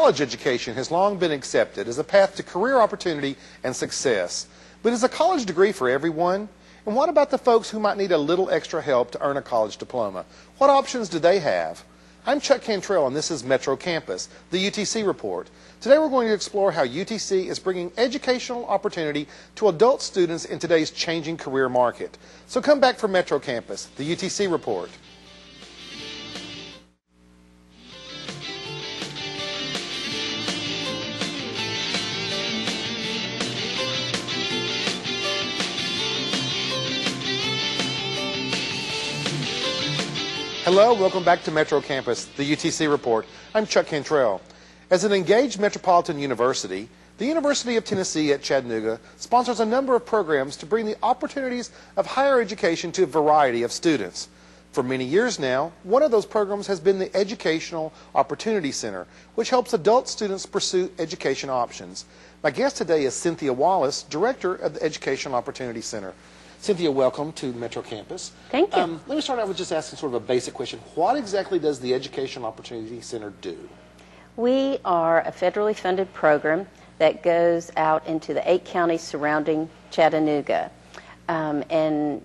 College education has long been accepted as a path to career opportunity and success. But is a college degree for everyone? And what about the folks who might need a little extra help to earn a college diploma? What options do they have? I'm Chuck Cantrell, and this is Metro Campus, the UTC Report. Today we're going to explore how UTC is bringing educational opportunity to adult students in today's changing career market. So come back for Metro Campus, the UTC Report. Hello, welcome back to Metro Campus, the UTC Report. I'm Chuck Cantrell. As an engaged metropolitan university, the University of Tennessee at Chattanooga sponsors a number of programs to bring the opportunities of higher education to a variety of students. For many years now, one of those programs has been the Educational Opportunity Center, which helps adult students pursue education options. My guest today is Cynthia Wallace, Director of the Educational Opportunity Center. Cynthia, welcome to Metro Campus. Thank you. Let me start out with just asking sort of a basic question. What exactly does the Educational Opportunity Center do? We are a federally funded program that goes out into the 8 counties surrounding Chattanooga and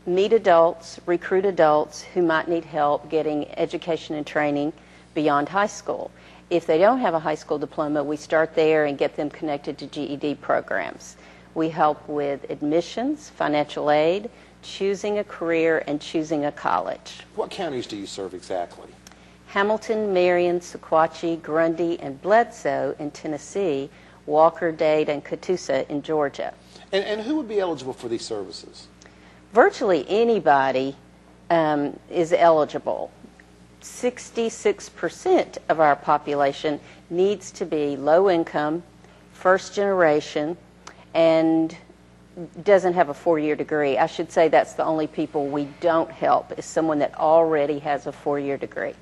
meet adults, recruit adults who might need help getting education and training beyond high school. If they don't have a high school diploma, we start there and get them connected to GED programs. We help with admissions, financial aid, choosing a career, and choosing a college. What counties do you serve exactly? Hamilton, Marion, Sequatchie, Grundy, and Bledsoe in Tennessee, Walker, Dade, and Catoosa in Georgia. And who would be eligible for these services? Virtually anybody is eligible. 66% of our population needs to be low income, first generation, and doesn't have a 4-year degree. I should say that's the only people we don't help, is someone that already has a 4-year degree.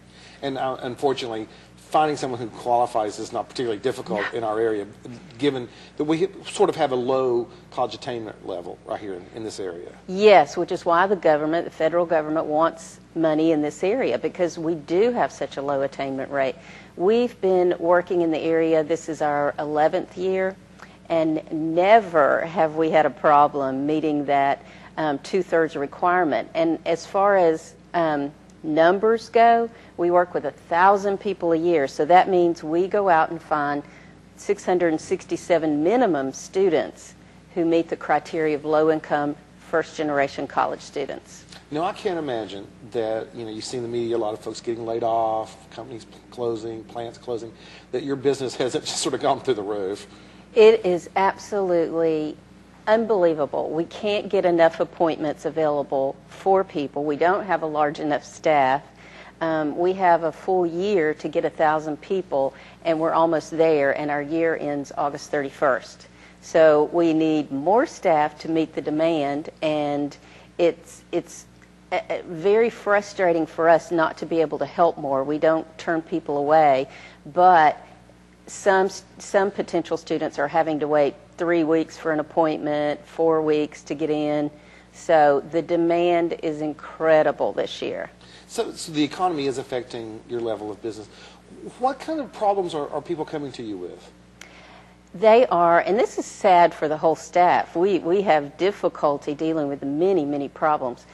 And unfortunately, finding someone who qualifies is not particularly difficult in our area, given that we sort of have a low college attainment level right here in this area. Yes, which is why the federal government wants money in this area, because we do have such a low attainment rate. We've been working in the area, this is our 11th year, and never have we had a problem meeting that 2/3 requirement. And as far as numbers go, we work with 1,000 people a year, so that means we go out and find 667 minimum students who meet the criteria of low-income, first-generation college students. Now, I can't imagine that, you see in the media a lot of folks getting laid off, companies closing, plants closing, that your business hasn't just sort of gone through the roof. It is absolutely unbelievable. We can't get enough appointments available for people. We don't have a large enough staff. We have a full year to get 1,000 people, and we're almost there, and our year ends August 31st. So we need more staff to meet the demand, and it's very frustrating for us not to be able to help more. We don't turn people away, but some potential students are having to wait 3 weeks for an appointment, 4 weeks to get in. So the demand is incredible this year. So the economy is affecting your level of business. What kind of problems are people coming to you with? They are, and this is sad for the whole staff. We have difficulty dealing with many, many problems.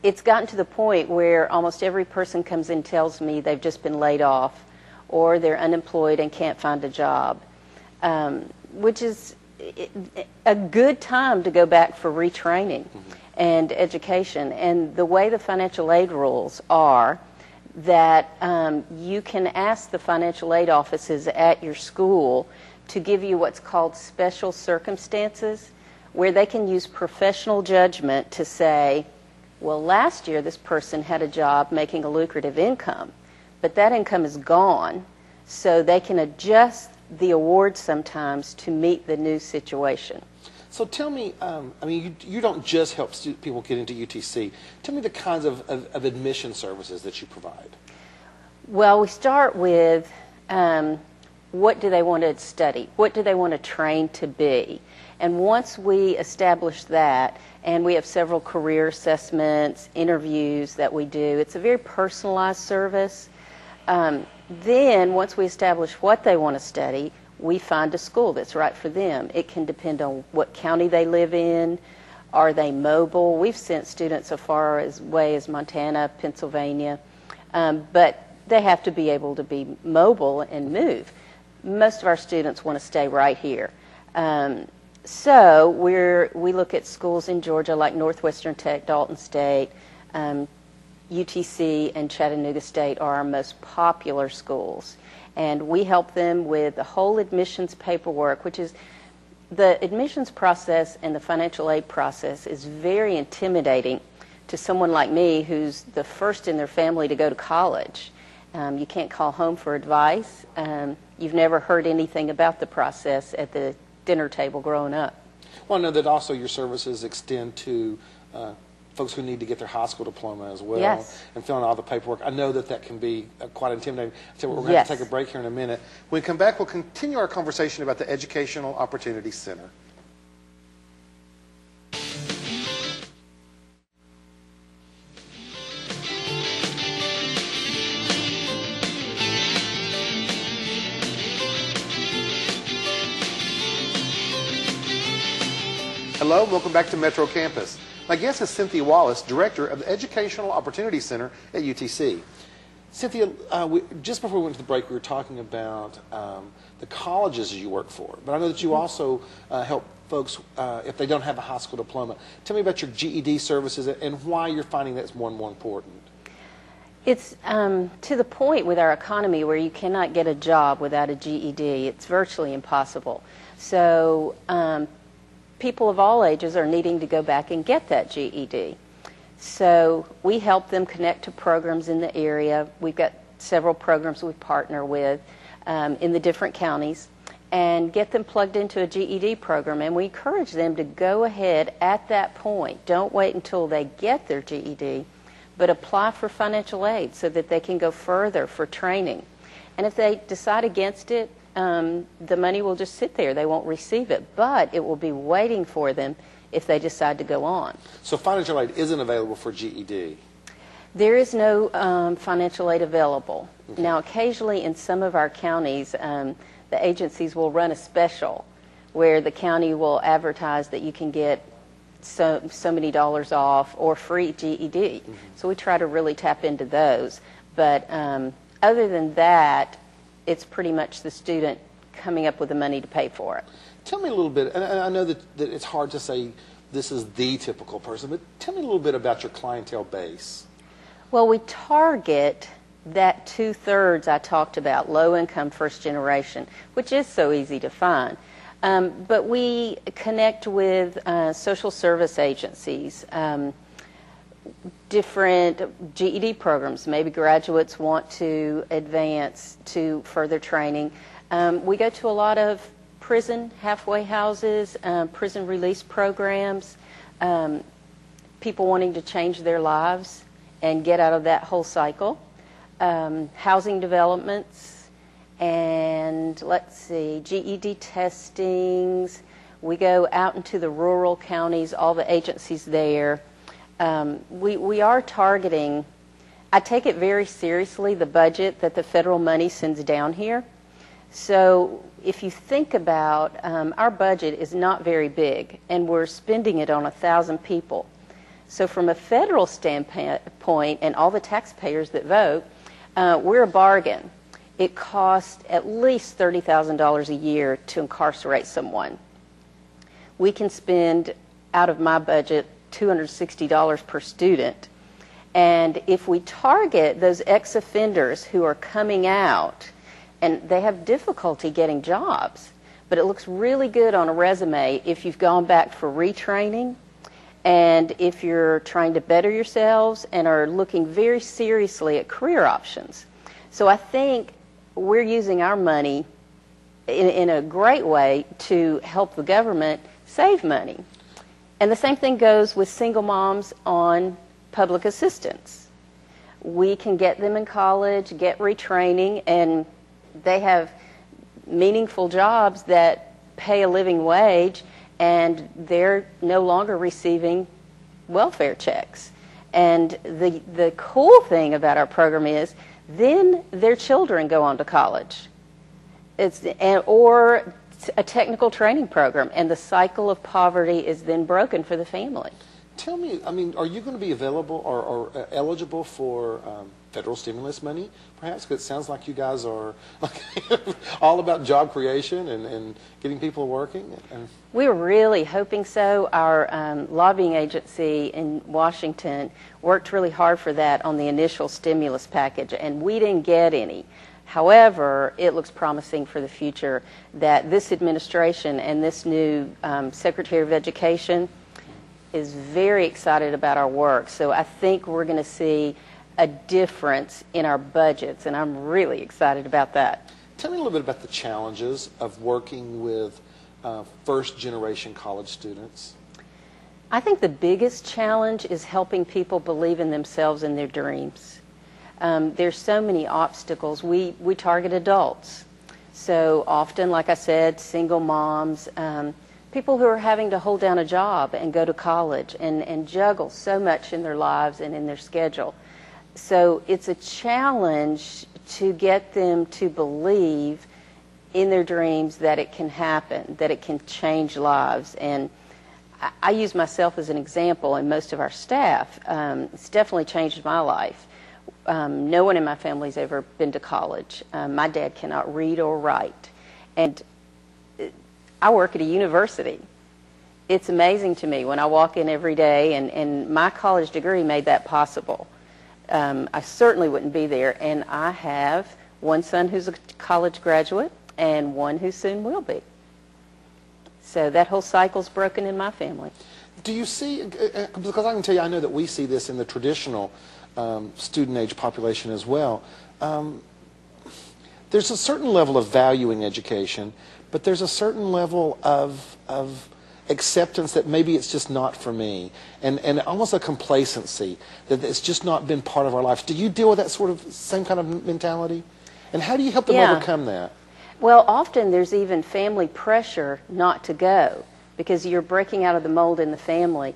It's gotten to the point where almost every person comes in and tells me they've just been laid off, or they're unemployed and can't find a job, which is a good time to go back for retraining and education. And the way the financial aid rules are that you can ask the financial aid offices at your school to give you what's called special circumstances, where they can use professional judgment to say, well, last year this person had a job making a lucrative income, but that income is gone, so they can adjust the award sometimes to meet the new situation. So tell me, you don't just help people get into UTC. Tell me the kinds of admission services that you provide. Well, we start with what do they want to study? What do they want to train to be? And once we establish that, and we have several career assessments, interviews that we do, it's a very personalized service. Then, once we establish what they want to study, we find a school that's right for them. It can depend on what county they live in. Are they mobile? We've sent students as far away as Montana, Pennsylvania, but they have to be able to be mobile and move. Most of our students want to stay right here. So we look at schools in Georgia like Northwestern Tech, Dalton State, UTC, and Chattanooga State are our most popular schools. And we help them with the whole admissions paperwork, which is the admissions process and the financial aid process is very intimidating to someone like me who's the first in their family to go to college. You can't call home for advice. You've never heard anything about the process at the dinner table growing up. Well, I know that also your services extend to folks who need to get their high school diploma as well. Yes. And filling out all the paperwork. I know that can be quite intimidating. So we're going to Yes. have to take a break here in a minute. When we come back, we'll continue our conversation about the Educational Opportunity Center. Hello, welcome back to Metro Campus. My guest is Cynthia Wallace, Director of the Educational Opportunity Center at UTC. Cynthia, just before we went to the break, we were talking about the colleges you work for, but I know that you also help folks if they don't have a high school diploma. Tell me about your GED services and why you're finding that's more and more important. It's to the point with our economy where you cannot get a job without a GED. It's virtually impossible. So people of all ages are needing to go back and get that GED. So we help them connect to programs in the area. We've got several programs we partner with in the different counties and get them plugged into a GED program. And we encourage them to go ahead at that point. Don't wait until they get their GED, but apply for financial aid so that they can go further for training. And if they decide against it, the money will just sit there. They won't receive it, but it will be waiting for them if they decide to go on. So financial aid isn't available for GED? There is no financial aid available. Okay. Now, occasionally in some of our counties, the agencies will run a special where the county will advertise that you can get so many dollars off or free GED. Mm-hmm. So we try to really tap into those. But other than that, it's pretty much the student coming up with the money to pay for it. Tell me a little bit, and I know that it's hard to say this is the typical person, but tell me a little bit about your clientele base. Well, we target that 2/3 I talked about, low income, first generation, which is so easy to find. But we connect with social service agencies, different GED programs. Maybe graduates want to advance to further training. We go to a lot of prison halfway houses, prison release programs, people wanting to change their lives and get out of that whole cycle, housing developments, and let's see, GED testings. We go out into the rural counties, all the agencies there. We are targeting, I take it very seriously, the budget that the federal money sends down here. So if you think about our budget is not very big, and we're spending it on 1,000 people. So from a federal standpoint, and all the taxpayers that vote, we're a bargain. It costs at least $30,000 a year to incarcerate someone. We can spend, out of my budget, $260 per student. And if we target those ex-offenders who are coming out, and they have difficulty getting jobs, but it looks really good on a resume if you've gone back for retraining, and if you're trying to better yourselves and are looking very seriously at career options. So I think we're using our money in a great way to help the government save money. And the same thing goes with single moms on public assistance. We can get them in college, get retraining, and they have meaningful jobs that pay a living wage, and they're no longer receiving welfare checks. And the cool thing about our program is then their children go on to college. Or a technical training program, and the cycle of poverty is then broken for the family. Tell me, I mean, are you going to be available or eligible for federal stimulus money, perhaps? Because it sounds like you guys are all about job creation and getting people working. We're really hoping so. Our lobbying agency in Washington worked really hard for that on the initial stimulus package, and we didn't get any. However, it looks promising for the future that this administration and this new Secretary of Education is very excited about our work. So I think we're going to see a difference in our budgets, and I'm really excited about that. Tell me a little bit about the challenges of working with first-generation college students. I think the biggest challenge is helping people believe in themselves and their dreams. There's so many obstacles. We target adults. So often, like I said, single moms, people who are having to hold down a job and go to college and juggle so much in their lives and in their schedule. So it's a challenge to get them to believe in their dreams that it can happen, that it can change lives. And I use myself as an example, and most of our staff. It's definitely changed my life. No one in my family's ever been to college. My dad cannot read or write. And I work at a university. It's amazing to me when I walk in every day, and my college degree made that possible. I certainly wouldn't be there. And I have one son who's a college graduate and one who soon will be. So that whole cycle's broken in my family. Do you see, because I can tell you, I know that we see this in the traditional student age population as well. There's a certain level of valuing education, but there's a certain level of acceptance that maybe it's just not for me, and almost a complacency that it's just not been part of our lives. Do you deal with that sort of same kind of mentality? And how do you help them overcome that? Well, often there's even family pressure not to go because you're breaking out of the mold in the family.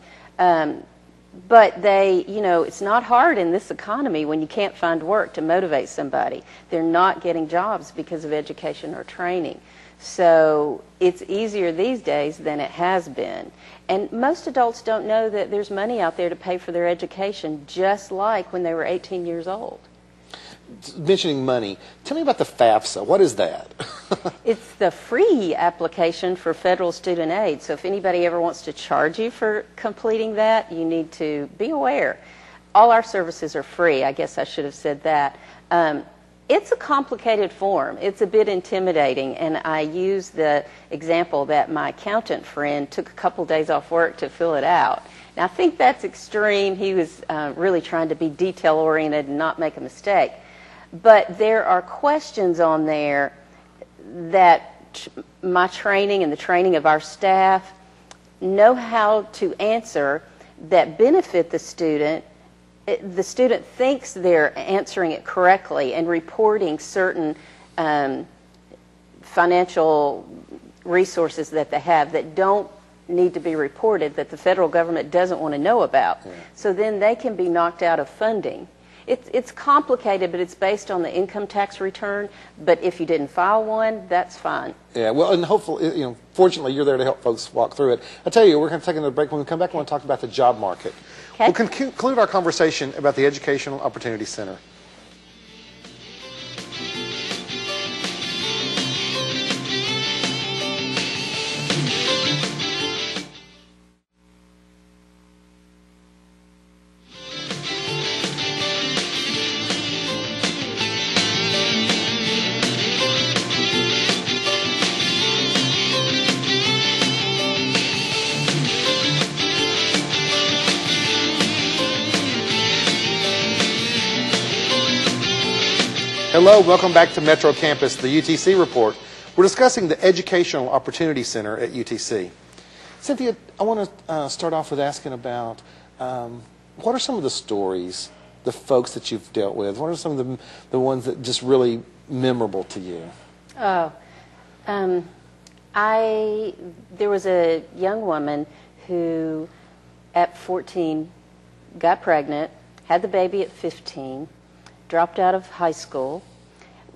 But they, you know, it's not hard in this economy when you can't find work to motivate somebody. They're not getting jobs because of education or training. So it's easier these days than it has been. And most adults don't know that there's money out there to pay for their education, just like when they were 18 years old. Mentioning money, tell me about the FAFSA. What is that? It's the free application for federal student aid. So if anybody ever wants to charge you for completing that, you need to be aware. All our services are free. I guess I should have said that. It's a complicated form. It's a bit intimidating, and I use the example that my accountant friend took a couple days off work to fill it out. Now, I think that's extreme. He was really trying to be detail-oriented and not make a mistake. But there are questions on there that my training and the training of our staff know how to answer that benefit the student. The student thinks they're answering it correctly and reporting certain financial resources that they have that don't need to be reported, that the federal government doesn't want to know about. Yeah. So then they can be knocked out of funding. It's complicated, but it's based on the income tax return. But if you didn't file one, that's fine. Yeah, well, and hopefully, you know, fortunately, you're there to help folks walk through it. I tell you, we're going to take another break. When we come back, I want to talk about the job market. Okay. We'll conclude our conversation about the Educational Opportunity Center. Hello, welcome back to Metro Campus, the UTC Report. We're discussing the Educational Opportunity Center at UTC. Cynthia, I want to start off with asking about what are some of the stories, the folks that you've dealt with? What are some of the ones that just really memorable to you? Oh, there was a young woman who at 14 got pregnant, had the baby at 15, dropped out of high school.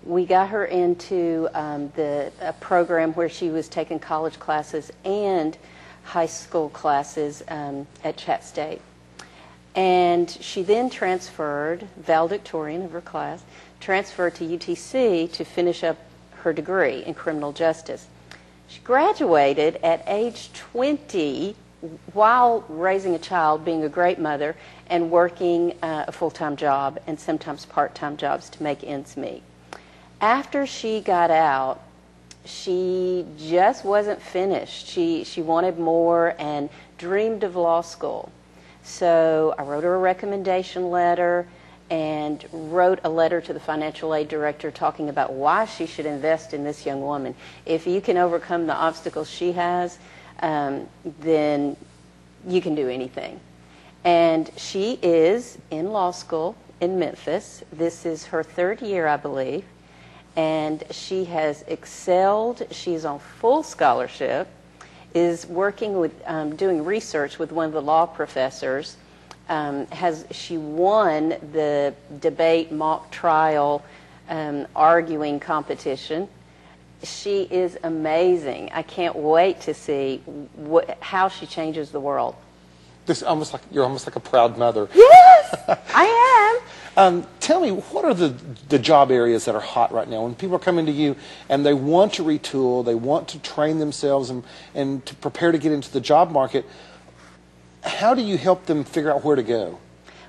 We got her into a program where she was taking college classes and high school classes at Chat State. And she then transferred, valedictorian of her class, transferred to UTC to finish up her degree in criminal justice. She graduated at age 20 while raising a child, being a great mother, and working a full-time job and sometimes part-time jobs to make ends meet. After she got out, she just wasn't finished. She wanted more and dreamed of law school. So I wrote her a recommendation letter and wrote a letter to the financial aid director talking about why she should invest in this young woman. If you can overcome the obstacles she has, then you can do anything. And she is in law school in Memphis. This is her third year, I believe. And she has excelled. She's on full scholarship, is working with, doing research with one of the law professors. She won the debate mock trial arguing competition. She is amazing. I can't wait to see how she changes the world. You're almost like a proud mother. Yes, I am. Tell me, what are the job areas that are hot right now? When people are coming to you and they want to retool, they want to train themselves and to prepare to get into the job market, how do you help them figure out where to go?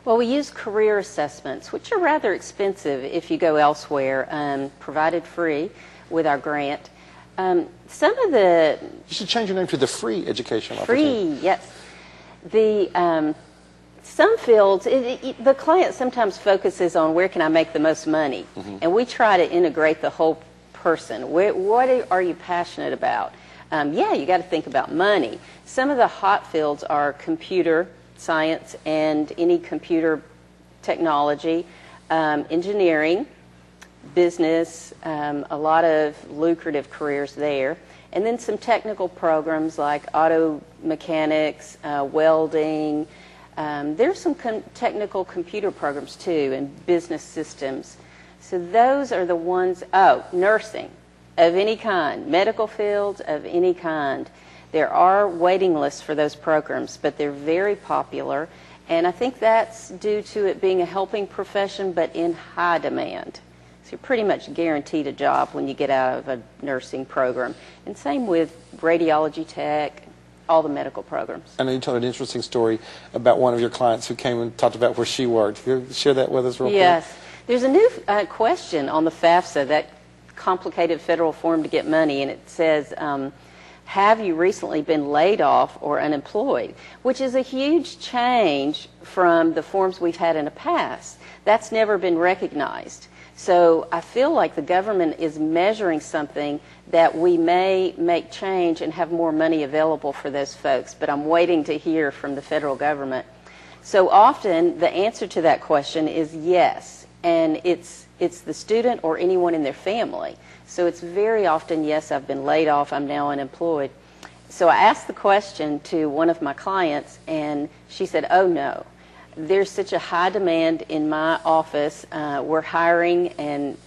Well, we use career assessments, which are rather expensive if you go elsewhere, provided free with our grant. Some of the... You should change your name to the free educational opportunity. Free, yes. Some fields, the client sometimes focuses on where can I make the most money, and we try to integrate the whole person. What are you passionate about? Yeah, you got to think about money. Some of the hot fields are computer science and any computer technology, engineering, business, a lot of lucrative careers there. And then some technical programs like auto mechanics, welding. There's some technical computer programs too, and business systems. So those are the ones, nursing of any kind, medical fields of any kind. There are waiting lists for those programs, but they're very popular. And I think that's due to it being a helping profession, but in high demand. So you're pretty much guaranteed a job when you get out of a nursing program. And same with radiology tech, all the medical programs. I know you told an interesting story about one of your clients who came and talked about where she worked. Can you share that with us real quick? Yes. There's a new question on the FAFSA, that complicated federal form to get money, and it says, have you recently been laid off or unemployed? Which is a huge change from the forms we've had in the past. That's never been recognized. So I feel like the government is measuring something that we may make change and have more money available for those folks, but I'm waiting to hear from the federal government. So often the answer to that question is yes, and it's the student or anyone in their family. So it's very often, yes, I've been laid off, I'm now unemployed. So I asked the question to one of my clients, and she said, oh no. There's such a high demand in my office. We're hiring, and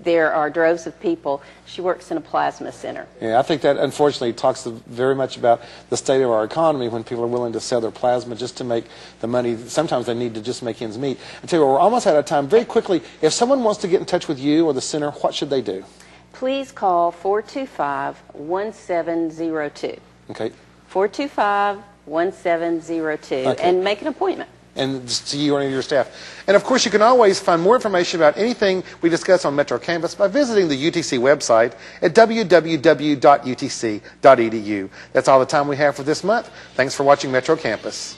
there are droves of people. She works in a plasma center. Yeah, I think that unfortunately talks very much about the state of our economy when people are willing to sell their plasma just to make the money. Sometimes they need to just make ends meet. I tell you what, we're almost out of time. Very quickly, if someone wants to get in touch with you or the center, what should they do? Please call 425-1702. Okay. 425-1702 and make an appointment. And see you or any of your staff. And of course, you can always find more information about anything we discuss on Metro Campus by visiting the UTC website at www.utc.edu. That's all the time we have for this month. Thanks for watching Metro Campus.